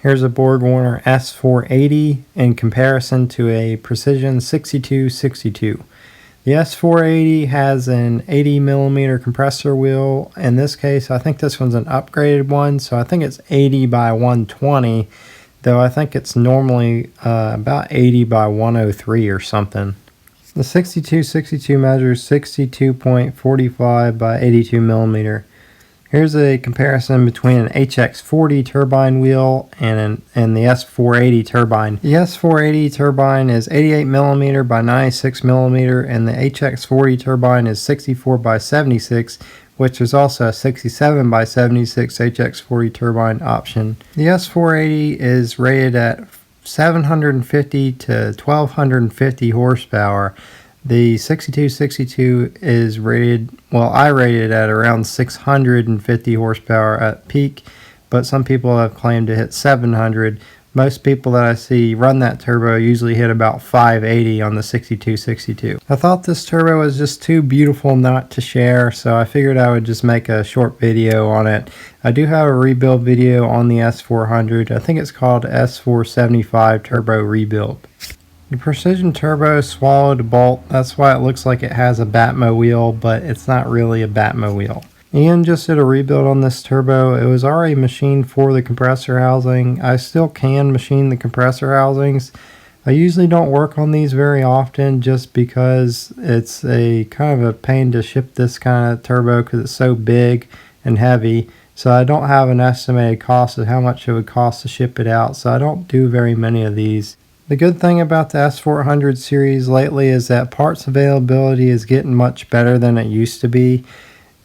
Here's a BorgWarner S480 in comparison to a Precision 6262. The S480 has an 80mm compressor wheel. In this case, I think this one's an upgraded one, so I think it's 80 by 120, though I think it's normally about 80 by 103 or something. The 6262 measures 62.45 by 82mm. Here's a comparison between an HX40 turbine wheel and the S480 turbine. The S480 turbine is 88mm by 96mm, and the HX40 turbine is 64 by 76, which is also a 67 by 76 HX40 turbine option. The S480 is rated at 750 to 1250 horsepower. The 6262 is rated, well, I rated at around 650 horsepower at peak, but some people have claimed to hit 700. Most people that I see run that turbo usually hit about 580 on the 6262. I thought this turbo was just too beautiful not to share, so I figured I would just make a short video on it. I do have a rebuild video on the S400. I think it's called S475 Turbo Rebuild. The Precision Turbo swallowed a bolt. That's why it looks like it has a Batmo wheel, but it's not really a Batmo wheel. Ian just did a rebuild on this turbo. It was already machined for the compressor housing. I still can machine the compressor housings. I usually don't work on these very often just because it's a kind of a pain to ship this kind of turbo because it's so big and heavy. So I don't have an estimated cost of how much it would cost to ship it out, so I don't do very many of these. The good thing about the S400 series lately is that parts availability is getting much better than it used to be.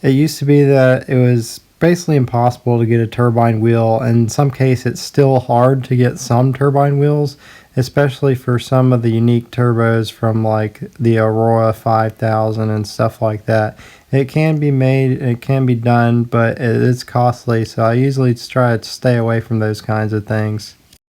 It used to be that it was basically impossible to get a turbine wheel, and in some cases it's still hard to get some turbine wheels, especially for some of the unique turbos from like the Aurora 5000 and stuff like that. It can be made, it can be done, but it is costly, so I usually try to stay away from those kinds of things.